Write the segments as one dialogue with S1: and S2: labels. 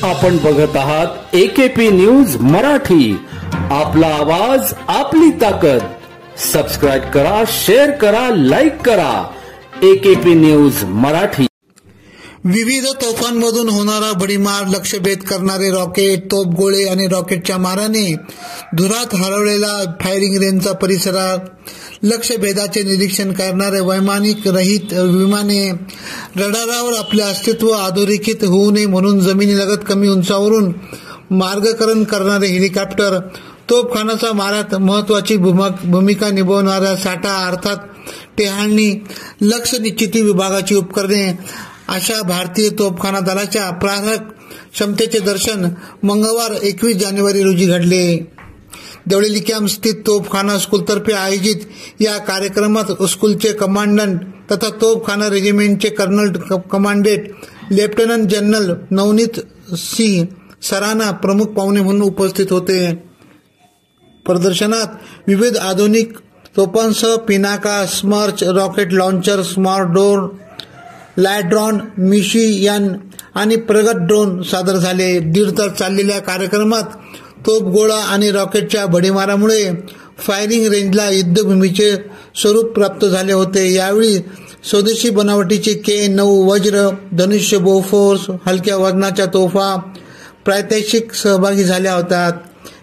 S1: आपण बघत आहात AKP न्यूज मराठी. आपला आवाज आपली ताकद. सबस्क्राइब करा, शेअर करा, लाईक करा. AKP news Marathi.
S2: विविध तोफांमधून होणारा भडीमार, लक्ष्यभेद करणारे रॉकेट, तोफगोळे आणि रॉकेटच्या माराने धुरात हरवलेला फायरिंग रेंजचा परिसरात लक्ष्यभेदाचे निरीक्षण करणारे वैमानिक रहित विमाने, रडारावर आपले अस्तित्व अधोरेखित होऊ नये म्हणून जमिनीलगत कमी उंचावरून मार्गकरण करणारे हेलिकॉप्टर, तोफखानाचा मारात महत्वाची भूमिका निभावणाऱ्या साठा अर्थात टेहाळणी, लक्ष्य निश्चिती विभागाची उपकरणे अशा भारतीय तोफखाना दलाच्या प्रारंभ क्षमतेचे दर्शन मंगळवार 21 जानेवारी रोजी घडले. देवळी कॅम्प स्थित तोफखाना स्कूलतर्फे आयोजित या कार्यक्रमात स्कूलचे कमांडंट तथा तोफखाना रेजिमेंटचे colonel commandant lieutenant general Navneet Singh Sarana प्रमुख पाहुणे म्हणून उपस्थित होते. प्रदर्शनात विविध आधुनिक तोफांसह Pinaka, Smerch, rocket launcher, smart drone, light drone, मिशियन आणि प्रगत ड्रोन सादर झाले. 1.5 तास चाललेल्या कार्यक्रमात तोफगोळा आणि रॉकेटच्या भडीमारामुळे फायरिंग रेंजला युद्धभूमीचे स्वरूप प्राप्त झाले होते. यावेळी स्वदेशी बनावटीचे K9 वज्र, धनुष्य, बोफोर्स, हलक्या वजनाच्या तोफा प्रात्यक्षिक सहभागी झाल्या होत्या.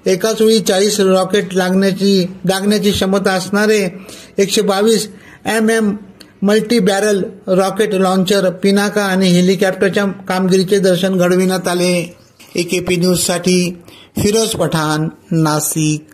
S2: एकाच वेळी 40 रॉकेट डागण्याची क्षमता असणारे 122 mm multi barrel rocket launcher, Pinaka आणि हेलिकॉप्टरच्या कामगिरीचे दर्शन घडविण्यात आले. AKP न्यूज साठी फिरोज पठाण, नाशिक.